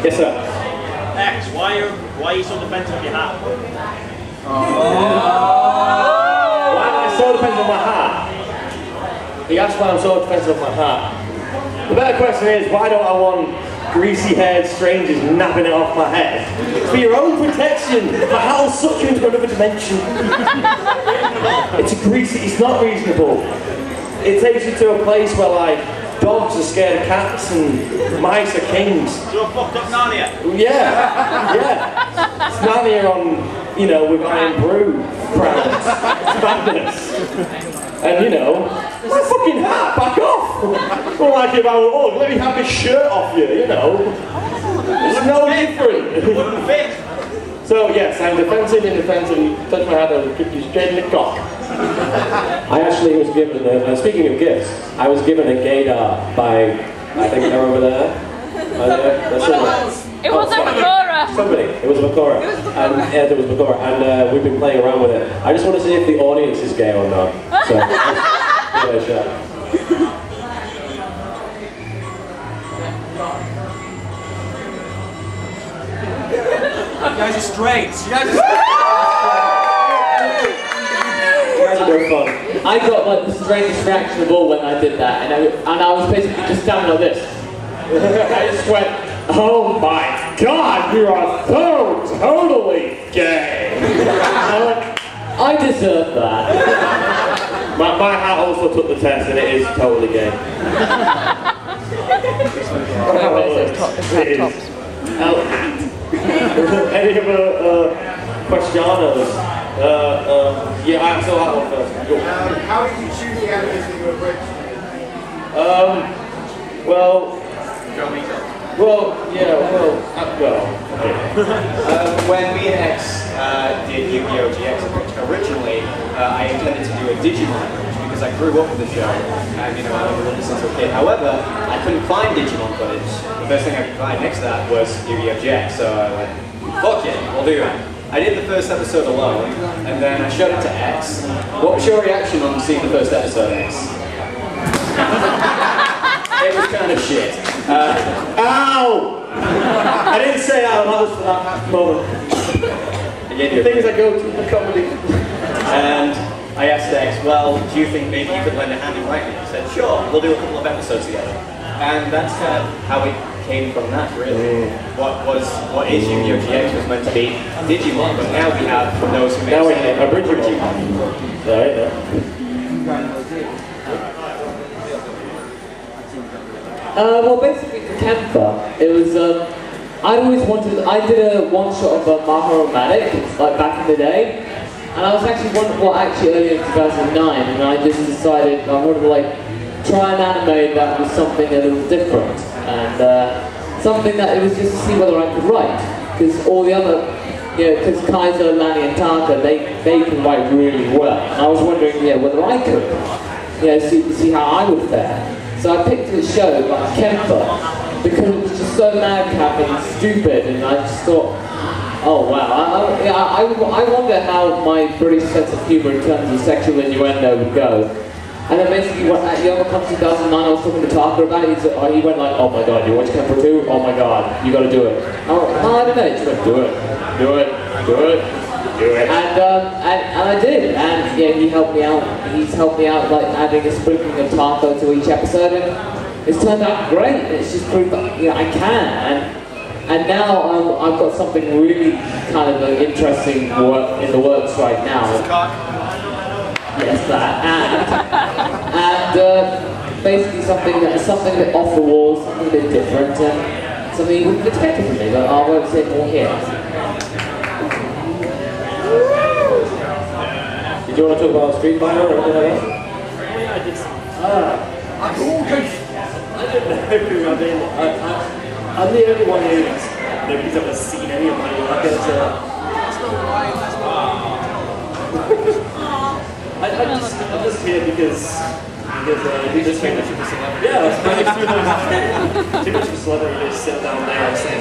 Yes, sir. X, why are you so defensive of your hat? Why am I so defensive of my hat? He asked why I'm so defensive of my hat. The better question is, why don't I want greasy-haired strangers napping it off my head? For your own protection, my hat will suck you into another dimension. It's not reasonable. It takes you to a place where, like, dogs are scared of cats and mice are kings. So fucked up Narnia? Yeah. It's Narnia on, you know, with iron brew crowns. It's madness. And, you know, my fucking hat, back off! Well, like if I were, oh, let me have this shirt off you, you know. It's no different. So, yes, I'm defensive, indefensive, touch my hat, I'll kick you straight in the cock. I actually was given, speaking of gifts, I was given a gaydar by, I think they're over there. It wasn't Makora. Somebody, it was Makora. And yeah, it was Makora, and we've been playing around with it. I just want to see if the audience is gay or not. So, give it a shot. You guys are straight. Fun. I got like the strangest reaction of all when I did that, and I was basically just standing like this. I just went, oh my god, you are so totally gay. I deserve that. My hat also took the test and it is totally gay. It is Alcon. Any other questioners? Yeah, I saw that one first. How did you choose the animals that you were bridged? When me and X did Yu-Gi-Oh! GX originally, I intended to do a Digimon bridge because I grew up with the show and, you know, I loved it since a kid. However, I couldn't find Digimon footage. The first thing I could find next to that was Yu-Gi-Oh! GX, so I went, fuck it, we'll do that. I did the first episode alone, and then I showed it to X. What was your reaction on seeing the first episode, X? It was kind of shit. Ow! I didn't say ow, that was for that moment. The things I go to the comedy. And I asked X, well, do you think maybe you could lend a hand in writing? He said, sure, we'll do a couple of episodes together. And that's kind of how it came from that, really. What is Yu-Gi-Oh! GX was meant to be Digimon, but now we have those who now we have Abridgers. Right, yeah. Well, basically for Kemper, it was, I did a one-shot of Maharomatic, like back in the day, and I was actually earlier in 2009, and I just decided I wanted to like try an anime that was something a little different, and something that it was just to see whether I could write, because all the other, you know, because Kaiser, Lani and Taka, they can write really well, and I was wondering, yeah, whether I could, you know, see how I would fare. So I picked this show like Kemper, because it was just so madcap and stupid, and I just thought, oh wow, I wonder how my British sense of humour in terms of sexual innuendo would go. And then basically, at Alcon 2009, I was talking to Taka about it. He went like, "Oh my god, you watch Kemper too? Oh my god, you got to do it." I went, "No, I don't know." He just went, "Do it, do it, do it, do it." And I did, and yeah, he helped me out. He's helped me out, like adding a sprinkling of taco to each episode, and it's turned out great. It's just proved that, you know, I can, and now I've got something really kind of interesting in the works right now. Yes, that, and basically something that off the wall, something a bit different, and something you wouldn't expect from me, but I won't say more here. Did you want to talk about Street Fighter or anything like that? I don't know. I'm the only one nobody's ever seen any of my work. I'm just here because we just too much of a celebrity. Yeah, too much of a celebrity to sit down there and say.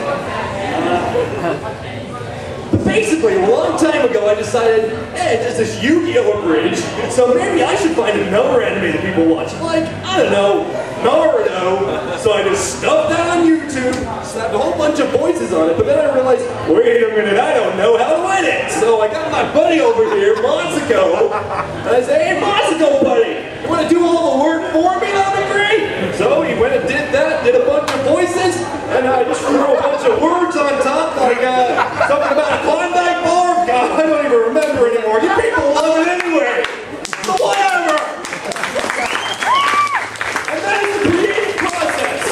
Basically, a long time ago, I decided, hey, there's this Yu-Gi-Oh! Abridged, so maybe I should find another anime that people watch. Like, I don't know, Naruto, so I just stuffed that on YouTube, slapped a whole bunch of voices on it, but then I realized, wait a minute, I don't know how to edit. So I got my buddy over here, Masako, and I said, hey Masako buddy, you want to do all the work for me? That'd be great. So he went and did that, did a bunch of voices, and I just threw a bunch of words on top, like something about a Klondike bar. God, I don't even remember anymore. You people love it anyway. So whatever. And that is the creative process.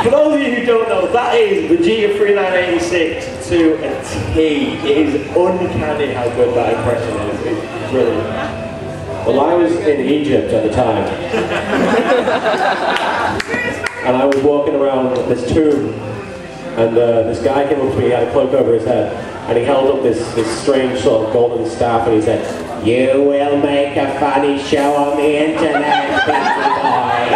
For those of you who don't know, that is Vegeta 3986 to a T. It is uncanny how good that impression is. It's brilliant. Well, I was in Egypt at the time. And I was walking around this tomb, and this guy came up to me, he had a cloak over his head, and he held up this strange sort of golden staff, and he said, "You will make a funny show on the internet, baby boy."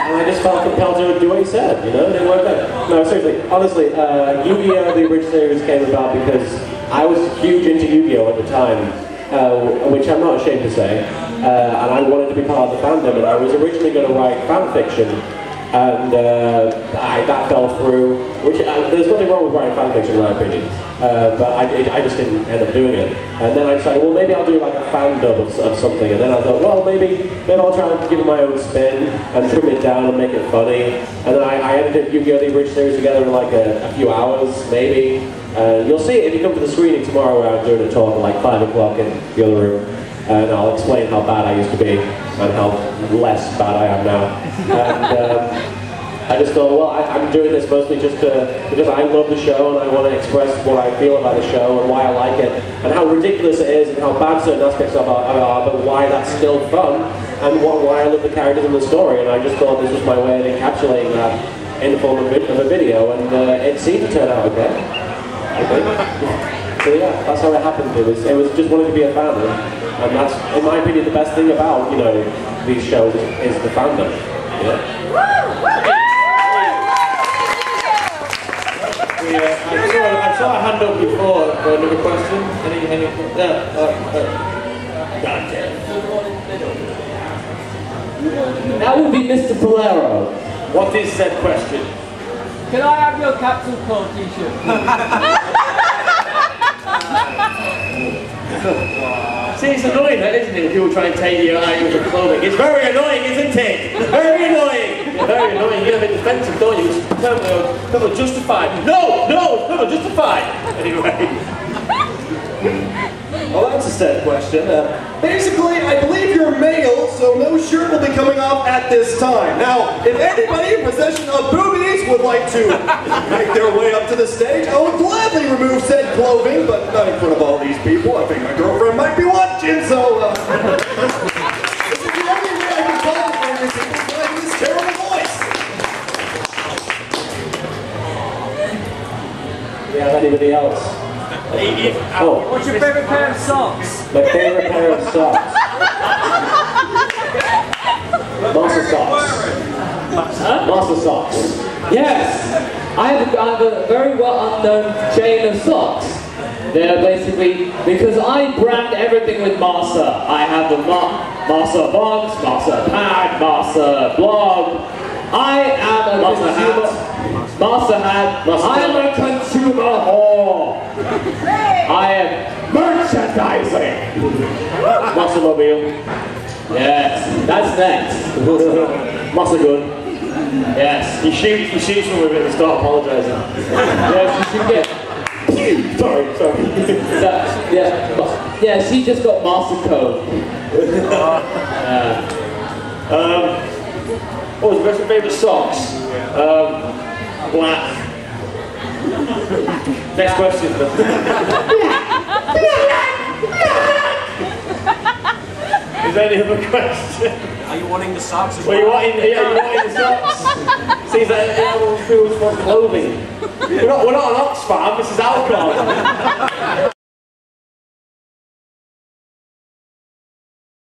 And I just felt compelled to do what he said, you know, it didn't work out. No, seriously, honestly, Yu-Gi-Oh! The Abridgers series came about because I was huge into Yu-Gi-Oh! At the time. Which I'm not ashamed to say, and I wanted to be part of the fandom, and I was originally going to write fan fiction, and that fell through, which there's nothing wrong with writing fan fiction in my opinion, but I just didn't end up doing it. And then I decided, well, maybe I'll do like a fan dub of something, and then I thought, well, maybe I'll try and give it my own spin and trim it down and make it funny. And then I edited Yu-Gi-Oh! The Abridgers series together in like a few hours, maybe. You'll see it if you come to the screening tomorrow where I'm doing a talk at like 5 o'clock in the other room, and I'll explain how bad I used to be and how less bad I am now. And I just thought, well, I'm doing this mostly just because I love the show and I want to express what I feel about the show and why I like it and how ridiculous it is and how bad certain aspects of it are, but why that's still fun and why I love the characters in the story. And I just thought this was my way of encapsulating that in the form of a video, and it seemed to turn out okay. So yeah, that's how it happened. It was just wanting to be a fan, and that's, in my opinion, the best thing about these shows is the fandom. Yeah. I saw a hand up before for another question. God damn. That would be Mr. Bolero. What is said question? Can I have your Capsule Corp t-shirt? See, it's annoying that, isn't it, when people try and take you out of your clothing. It's very annoying, isn't it? Very annoying! It's very annoying. You get a bit defensive, don't you? It's totally justified. No! No! It's not justified! Anyway. Well, that's a sad question. Basically, I believe you're male, so no shirt will be coming off at this time. Now, if anybody in possession of boobies would like to make their way up to the stage, I would gladly remove said clothing, but not in front of all these people. I think my girlfriend might be watching, so this is the only way I can talk to these people by this terrible voice. Do we have anybody else? Oh. What's your favourite pair of socks? My favourite pair of socks. Master socks. Huh? Master socks. Yes, I have a very well unknown chain of socks. They're basically, because I brand everything with Master. I have the Master box, Master pad, Master blog. I am a consumer. Master hat. I am a consumer whore. I am merchandising. Master mobile. Yes, that's next. Master gun. Yes. You shoot them with it and start apologising. Yes, you should get. Sorry. Yeah, she just got Master Code. What was your favourite socks? Black. Next question. Is there any other question? Are you wanting the socks as Well, well? you wanting the socks? See, that people want clothing. We're not an Oxfam, this is Alcon.